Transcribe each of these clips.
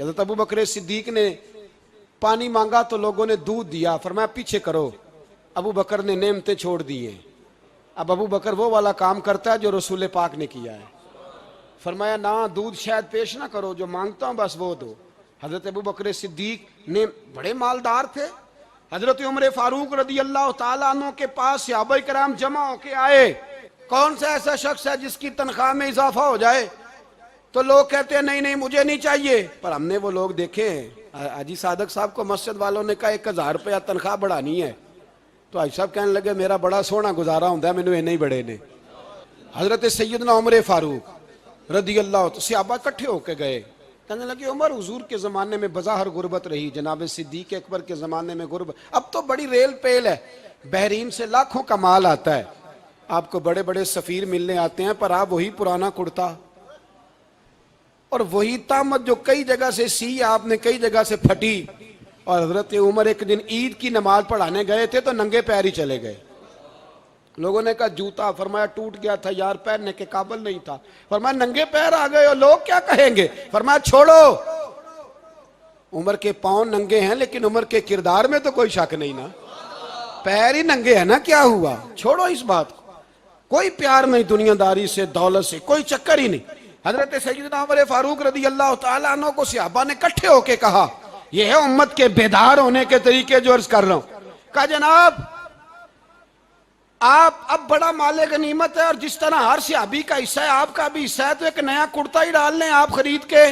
حضرت ابو بکر صدیق نے پانی مانگا تو لوگوں نے دودھ دیا، فرمایا پیچھے کرو، ابو بکر نے نعمتیں چھوڑ دی ہیں۔ اب ابو بکر وہ والا کام کرتا ہے جو رسول پاک نے کیا ہے، فرمایا نہ دودھ شاید پیش نہ کرو، جو مانگتا ہوں بس وہ دو۔ حضرت ابو بکر صدیق نے بڑے مالدار تھے، حضرت عمر فاروق رضی اللہ تعالیٰ عنہ کے پاس صحابہ کرام جمع ہو کے آئے، کون سا ایسا شخص ہے جس کی تنخواہ میں اضافہ ہو جائے؟ تو لوگ کہتے ہیں نہیں نہیں مجھے نہیں چاہیے، پر ہم نے وہ لوگ دیکھے ہیں۔ حاجی صادق صاحب کو مسجد والوں نے کہا 1000 روپیہ تنخواہ بڑھانی ہے، تو حاجی صاحب کہنے لگے میرا بڑا سونا گزارا ہوتا ہے، مینوں نہیں بڑے نے۔ حضرت سیدنا عمر فاروق رضی اللہ تو صحابہ اکٹھے ہو کے گئے، کہنے لگے عمر حضور کے زمانے میں بظاہر غربت رہی، جناب صدیق اکبر کے زمانے میں غربت، اب تو بڑی ریل پیل ہے، بحرین سے لاکھوں کا مال آتا ہے، آپ کو بڑے بڑے سفیر ملنے آتے ہیں، پر آپ وہی پرانا کرتا اور وہی تامت جو کئی جگہ سے سی آپ نے کئی جگہ سے پھٹی۔ اور حضرت عمر ایک دن عید کی نماز پڑھانے گئے تھے تو ننگے پیر ہی چلے گئے، لوگوں نے کہا جوتا، فرمایا ٹوٹ گیا تھا یار، پہننے کے قابل نہیں تھا، فرمایا ننگے پیر آ گئے اور لوگ کیا کہیں گے، فرمایا چھوڑو، عمر کے پاؤں ننگے ہیں لیکن عمر کے کردار میں تو کوئی شک نہیں نا، پیر ہی ننگے ہیں نا، کیا ہوا، چھوڑو اس بات کو، کوئی پیار نہیں دنیا داری سے، دولت سے کوئی چکر ہی نہیں۔ حضرت سیدنا عمر فاروق رضی اللہ تعالیٰ عنہ کو صحابہ نے کٹھے ہو کے کہا، یہ ہے امت کے بیدار ہونے کے طریقے جو عرض کر رہا ہوں، کہا جناب آپ اب بڑا مال غنیمت ہے اور جس طرح ہر صحابی کا حصہ ہے آپ کا بھی حصہ ہے، تو ایک نیا کرتا ہی ڈال لیں آپ خرید کے۔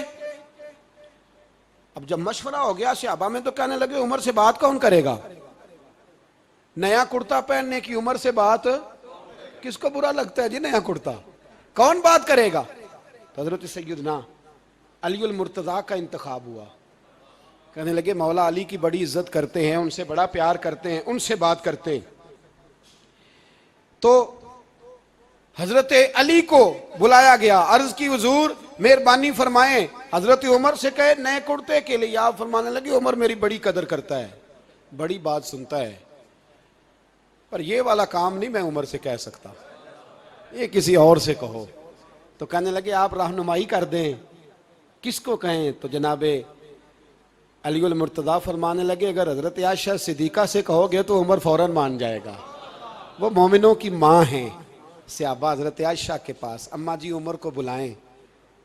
اب جب مشورہ ہو گیا صحابہ میں تو کہنے لگے عمر سے بات کون کرے گا، نیا کرتا پہننے کی عمر سے بات، کس کو برا لگتا ہے جی نیا کرتا، کون بات کرے گا؟ تو حضرت سیدنا علی المرتضیٰ کا انتخاب ہوا، کہنے لگے مولا علی کی بڑی عزت کرتے ہیں، ان سے بڑا پیار کرتے ہیں، ان سے بات کرتے ہیں۔ تو حضرت علی کو بلایا گیا، عرض کی حضور مہربانی فرمائیں، حضرت عمر سے کہے نئے کرتے کے لیے، آپ فرمانے لگے عمر میری بڑی قدر کرتا ہے، بڑی بات سنتا ہے، پر یہ والا کام نہیں میں عمر سے کہہ سکتا، یہ کسی اور سے کہو۔ تو کہنے لگے آپ رہنمائی کر دیں کس کو کہیں؟ تو جناب علی المرتضیٰ فرمانے لگے اگر حضرت عائشہ صدیقہ سے کہو گے تو عمر فوراً مان جائے گا، وہ مومنوں کی ماں ہیں۔ صحابہ حضرت عائشہ کے پاس، اماں جی عمر کو بلائیں،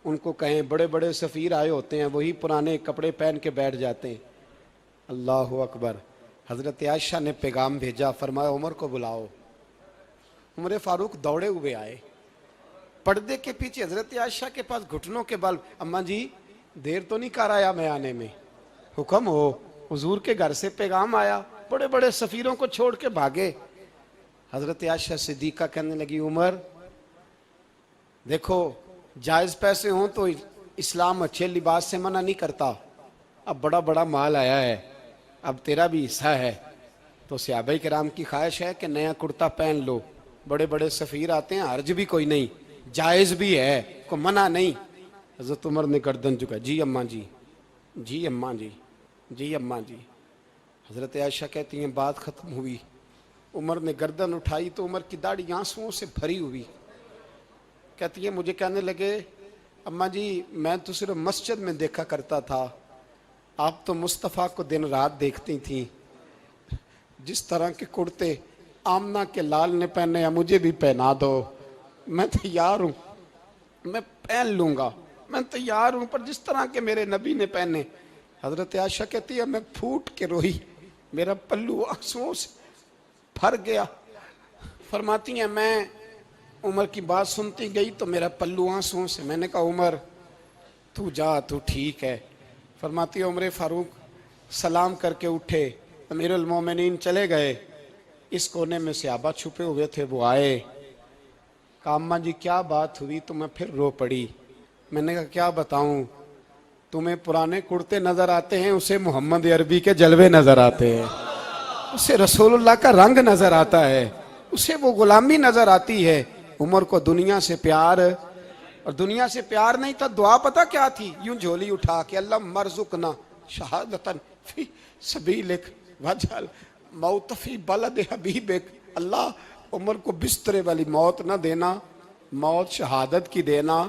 ان کو کہیں، بڑے بڑے سفیر آئے ہوتے ہیں وہی پرانے کپڑے پہن کے بیٹھ جاتے ہیں۔ اللہ اکبر، حضرت عائشہ نے پیغام بھیجا، فرمایا عمر کو بلاؤ۔ عمر فاروق دوڑے ہوئے آئے، پردے کے پیچھے حضرت عائشہ کے پاس گھٹنوں کے بل، اماں جی دیر تو نہیں کر آیا میں آنے میں، حکم ہو، حضور کے گھر سے پیغام آیا، بڑے بڑے سفیروں کو چھوڑ کے بھاگے۔ حضرت عائشہ صدیقہ کہنے لگی عمر دیکھو جائز پیسے ہوں تو اسلام اچھے لباس سے منع نہیں کرتا، اب بڑا بڑا مال آیا ہے، اب تیرا بھی حصہ ہے، تو صحابہ کرام کی خواہش ہے کہ نیا کرتا پہن لو، بڑے بڑے سفیر آتے ہیں، حرج بھی کوئی نہیں، جائز بھی ہے، کو منع نہیں۔ حضرت عمر نے گردن جھکا، جی اماں جی، جی اماں جی، جی اماں جی۔ حضرت عائشہ کہتی ہیں بات ختم ہوئی، عمر نے گردن اٹھائی تو عمر کی داڑھی آنسوؤں سے بھری ہوئی، کہتی ہے مجھے کہنے لگے اماں جی میں تو صرف مسجد میں دیکھا کرتا تھا، آپ تو مصطفیٰ کو دن رات دیکھتی تھیں، جس طرح کے کرتے آمنہ کے لال نے پہنے ہیں مجھے بھی پہنا دو، میں تیار ہوں، میں پہن لوں گا، میں تیار ہوں، پر جس طرح کے میرے نبی نے پہنے۔ حضرت عائشہ کہتی ہے میں پھوٹ کے روئی، میرا پلو آنسوؤں سے بھر گیا۔ فرماتی ہیں میں عمر کی بات سنتی گئی تو میرا پلو آنسوؤں سے، میں نے کہا عمر تو جا، تو ٹھیک ہے۔ فرماتی ہے عمر فاروق سلام کر کے اٹھے، امیر المومنین چلے گئے، اس کونے میں صحابہ چھپے ہوئے تھے، وہ آئے، کہا اماں جی کیا بات ہوئی؟ تو میں پھر رو پڑی، میں نے کہا کیا بتاؤں، تمہیں پرانے کرتے نظر آتے ہیں، اسے محمد عربی کے جلوے نظر آتے ہیں، اسے رسول اللہ کا رنگ نظر آتا ہے، اسے وہ غلامی نظر آتی ہے۔ عمر کو دنیا سے پیار، اور دنیا سے پیار نہیں تھا، دعا پتہ کیا تھی؟ یوں جھولی اٹھا کے اللہ مرزقنا شہادتن فی سبیلک وجعل موت فی بلد حبیبک، اللہ عمر کو بسترے والی موت نہ دینا، موت شہادت کی دینا،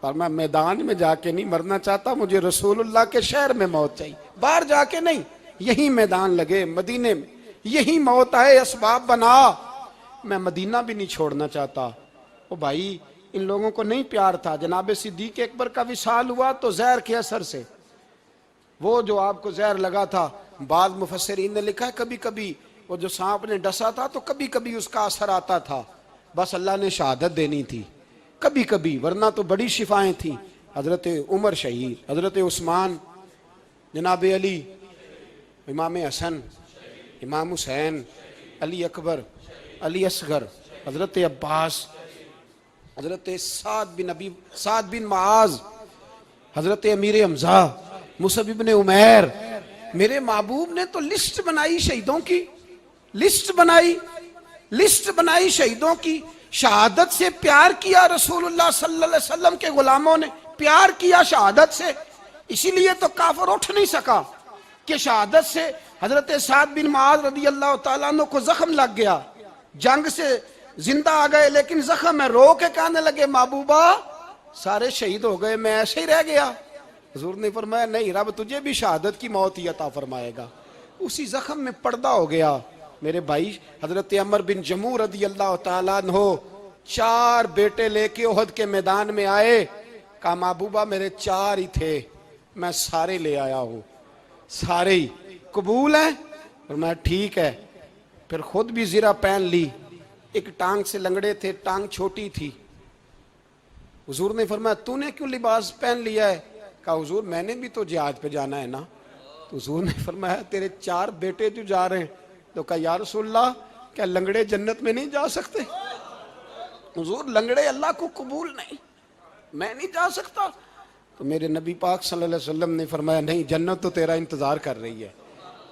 پر میں میدان میں جا کے نہیں مرنا چاہتا, مجھے رسول اللہ کے شہر میں موت چاہیے, باہر جا کے نہیں, یہی میدان لگے مدینے میں, یہی موت آئے, اسباب بنا. میں مدینہ بھی نہیں چھوڑنا چاہتا. او بھائی ان لوگوں کو نہیں پیار تھا. جناب صدیق اکبر کا وصال ہوا تو زہر کے اثر سے, وہ جو آپ کو زہر لگا تھا, بعض مفسرین نے لکھا ہے کبھی کبھی وہ جو سانپ نے ڈسا تھا تو کبھی کبھی اس کا اثر آتا تھا, بس اللہ نے شہادت دینی تھی کبھی کبھی, ورنہ تو بڑی شفائیں تھیں. حضرت عمر شہید, حضرت عثمان, جناب علی, امام حسن, امام حسین, علی اکبر, علی اصغر, حضرت عباس, حضرت سعد بن معاذ, حضرت امیر حمزہ, مصعب بن عمیر. میرے محبوب نے تو لسٹ بنائی شہیدوں کی, لسٹ بنائی شہیدوں کی. شہادت سے پیار کیا رسول اللہ صلی اللہ علیہ وسلم کے غلاموں نے, پیار کیا شہادت سے. اسی لیے تو کافر اٹھ نہیں سکا کہ شہادت سے حضرت سعد بن معاذ رضی اللہ تعالیٰ عنہ کو زخم لگ گیا, جنگ سے زندہ آ گئے لیکن زخم ہے, رو کے کہنے لگے محبوبہ سارے شہید ہو گئے, میں ایسے ہی رہ گیا. حضور نے فرمایا نہیں, رب تجھے بھی شہادت کی موت ہی عطا فرمائے گا. اسی زخم میں پردہ ہو گیا. میرے بھائی حضرت عمر بن جموح رضی اللہ تعالیٰ عنہ 4 بیٹے لے کے احد کے میدان میں آئے, کہا محبوبہ میرے 4 ہی تھے, میں سارے لے آیا ہوں, سارے ہی قبول ہیں؟ فرمایا ٹھیک ہے. پھر خود بھی زرہ پہن لی, ایک ٹانگ سے لنگڑے تھے, ٹانگ چھوٹی تھی. حضور نے فرمایا تو نے کیوں لباس پہن لیا ہے؟ کہا حضور میں نے بھی تو جہاد پہ جانا ہے نا. تو حضور نے فرمایا تیرے 4 بیٹے جو جا رہے ہیں. تو کہا یا رسول اللہ کیا لنگڑے جنت میں نہیں جا سکتے؟ حضور لنگڑے اللہ کو قبول نہیں, میں نہیں جا سکتا. تو میرے نبی پاک صلی اللہ علیہ وسلم نے فرمایا نہیں, جنت تو تیرا انتظار کر رہی ہے.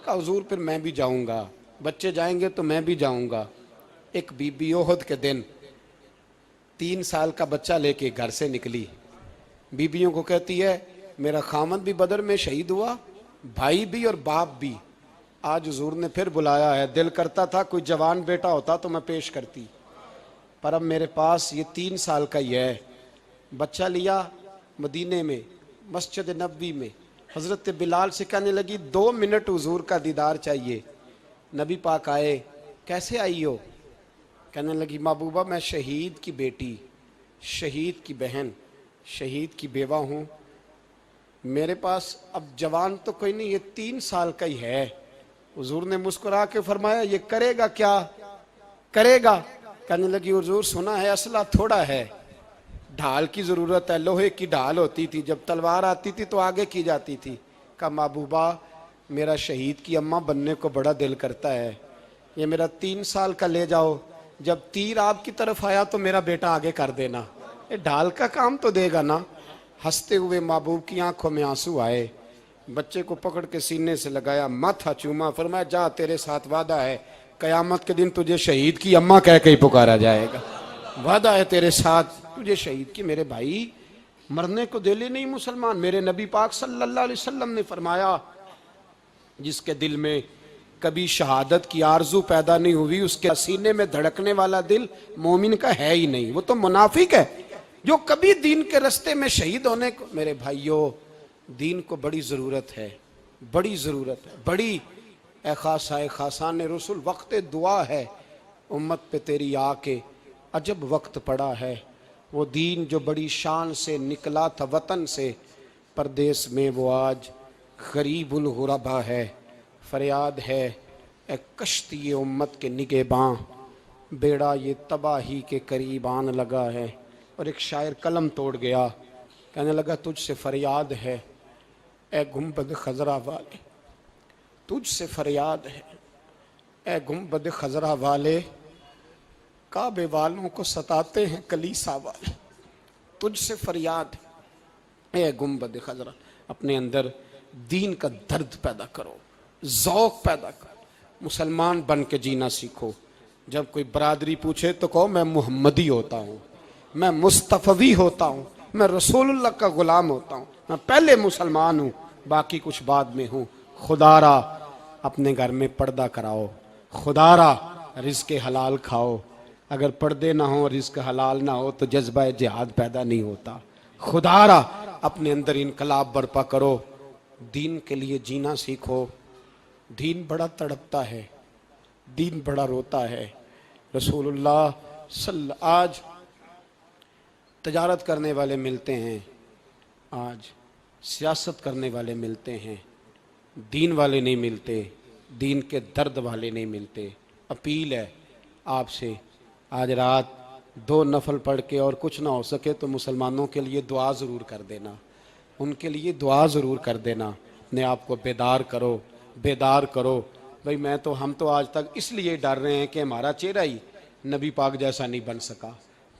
کہا حضور پھر میں بھی جاؤں گا, بچے جائیں گے تو میں بھی جاؤں گا. ایک بی بی احد کے دن 3 سال کا بچہ لے کے گھر سے نکلی. بیبیوں کو کہتی ہے میرا خامد بھی بدر میں شہید ہوا, بھائی بھی اور باپ بھی. آج حضور نے پھر بلایا ہے, دل کرتا تھا کوئی جوان بیٹا ہوتا تو میں پیش کرتی, پر اب میرے پاس یہ 3 سال کا ہی ہے. بچہ لیا مدینے میں مسجد نبوی میں, حضرت بلال سے کہنے لگی 2 منٹ حضور کا دیدار چاہیے. نبی پاک آئے, کیسے آئی ہو؟ کہنے لگی محبوبہ میں شہید کی بیٹی, شہید کی بہن, شہید کی بیوہ ہوں, میرے پاس اب جوان تو کوئی نہیں, یہ 3 سال کا ہی ہے. حضور نے مسکرا کے فرمایا یہ کرے گا کیا کرے گا؟ کہنے لگی حضور سنا ہے اسلحہ تھوڑا ہے, ڈھال کی ضرورت ہے, لوہے کی ڈھال ہوتی تھی, جب تلوار آتی تھی تو آگے کی جاتی تھی. کہا محبوبہ میرا شہید کی اماں بننے کو بڑا دل کرتا ہے, یہ میرا 3 سال کا لے جاؤ, جب تیر آپ کی طرف آیا تو میرا بیٹا آگے کر دینا, یہ ڈھال کا کام تو دے گا نا. ہنستے ہوئے محبوب کی آنکھوں میں آنسو آئے, بچے کو پکڑ کے سینے سے لگایا, ماتھا چوما, فرمایا جا تیرے ساتھ وعدہ ہے قیامت کے دن تجھے شہید کی اماں کہہ کے ہی پکارا جائے گا, وعدہ ہے تیرے ساتھ تجھے شہید کی. میرے بھائی مرنے کو دل ہی نہیں مسلمان. میرے نبی پاک صلی اللہ علیہ وسلم نے فرمایا جس کے دل میں کبھی شہادت کی آرزو پیدا نہیں ہوئی, اس کے سینے میں دھڑکنے والا دل مومن کا ہے ہی نہیں, وہ تو منافق ہے. جو کبھی دین کے رستے میں شہید ہونے کو, میرے بھائیوں دین کو بڑی ضرورت ہے, بڑی ضرورت ہے, بڑی. اے خاصائے خاصان رسول وقت دعا ہے, امت پہ تیری آ کے عجب وقت پڑا ہے. وہ دین جو بڑی شان سے نکلا تھا وطن سے, پردیس میں وہ آج غریب الغربا ہے. فریاد ہے اے کشتی امت کے نگہباں, بیڑا یہ تباہی کے قریب آن لگا ہے. اور ایک شاعر قلم توڑ گیا, کہنے لگا تجھ سے فریاد ہے اے گنبد خضرا والے, تجھ سے فریاد ہے اے گنبد خضرا والے, کعبے والوں کو ستاتے ہیں کلیسا والے. تجھ سے فریاد ہے اے گنبد خضرا. اپنے اندر دین کا درد پیدا کرو, ذوق پیدا کرو, مسلمان بن کے جینا سیکھو. جب کوئی برادری پوچھے تو کہو میں محمدی ہوتا ہوں, میں مصطفی ہوتا ہوں, میں رسول اللہ کا غلام ہوتا ہوں, میں پہلے مسلمان ہوں باقی کچھ بعد میں ہوں. خدا را اپنے گھر میں پردہ کراؤ, خدا را رزق حلال کھاؤ. اگر پردے نہ ہوں رزق حلال نہ ہو تو جذبہ جہاد پیدا نہیں ہوتا. خدا را اپنے اندر انقلاب برپا کرو، دین کے لیے جینا سیکھو۔ دین بڑا تڑپتا ہے، دین بڑا روتا ہے۔ رسول اللہ آج تجارت کرنے والے ملتے ہیں، آج سیاست کرنے والے ملتے ہیں، دین والے نہیں ملتے، دین کے درد والے نہیں ملتے۔ اپیل ہے آپ سے، آج رات 2 نفل پڑھ کے اور کچھ نہ ہو سکے تو مسلمانوں کے لیے دعا ضرور کر دینا، ان کے لیے دعا ضرور کر دینا۔ اپنے آپ کو بیدار کرو، بیدار کرو۔ بھئی ہم تو آج تک اس لیے ڈر رہے ہیں کہ ہمارا چہرہ ہی نبی پاک جیسا نہیں بن سکا،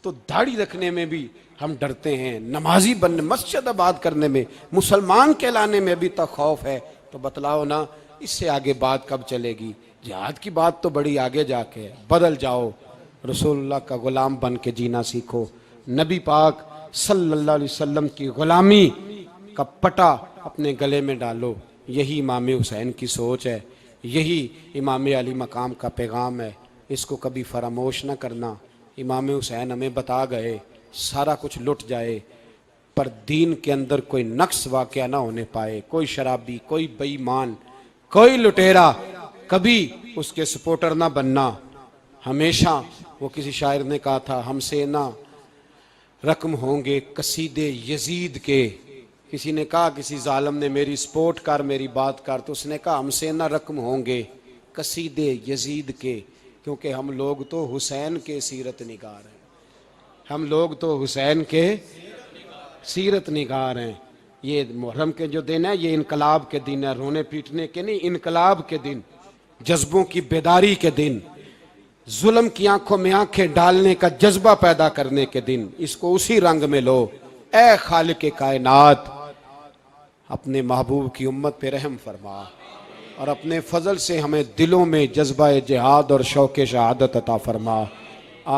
تو داڑھی رکھنے میں بھی ہم ڈرتے ہیں، نمازی بننے، مسجد آباد کرنے میں، مسلمان کہلانے میں بھی تک خوف ہے۔ تو بتلاؤ نا، اس سے آگے بات کب چلے گی؟ جہاد کی بات تو بڑی آگے جا کے ہے۔ بدل جاؤ، رسول اللہ کا غلام بن کے جینا سیکھو، نبی پاک صلی اللہ علیہ وسلم کی غلامی کا پٹا اپنے گلے میں ڈالو۔ یہی امام حسین کی سوچ ہے، یہی امام علی مقام کا پیغام ہے، اس کو کبھی فراموش نہ کرنا۔ امام حسین ہمیں بتا گئے سارا کچھ لٹ جائے پر دین کے اندر کوئی نقص واقعہ نہ ہونے پائے، کوئی شرابی، کوئی بے ایمان، کوئی لٹیرا کبھی اس کے سپورٹر نہ بننا۔ ہمیشہ وہ کسی شاعر نے کہا تھا، ہم سے نہ رقم ہوں گے قصیدے یزید کے۔ کسی نے کہا، کسی ظالم نے میری سپورٹ کر، میری بات کر، تو اس نے کہا ہم سے نہ رقم ہوں گے قصیدے یزید کے، کیونکہ ہم لوگ تو حسین کے سیرت نگار ہیں، ہم لوگ تو حسین کے سیرت نگار ہیں۔ یہ محرم کے جو دن ہے یہ انقلاب کے دن ہے، رونے پیٹنے کے نہیں، انقلاب کے دن، جذبوں کی بیداری کے دن، ظلم کی آنکھوں میں آنکھیں ڈالنے کا جذبہ پیدا کرنے کے دن۔ اس کو اسی رنگ میں لو۔ اے خالق کائنات، اپنے محبوب کی امت پہ رحم فرما اور اپنے فضل سے ہمیں دلوں میں جذبہ جہاد اور شوق شہادت عطا فرما۔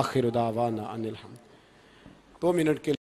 آخر دعوانا ان الحمد۔ 2 منٹ کے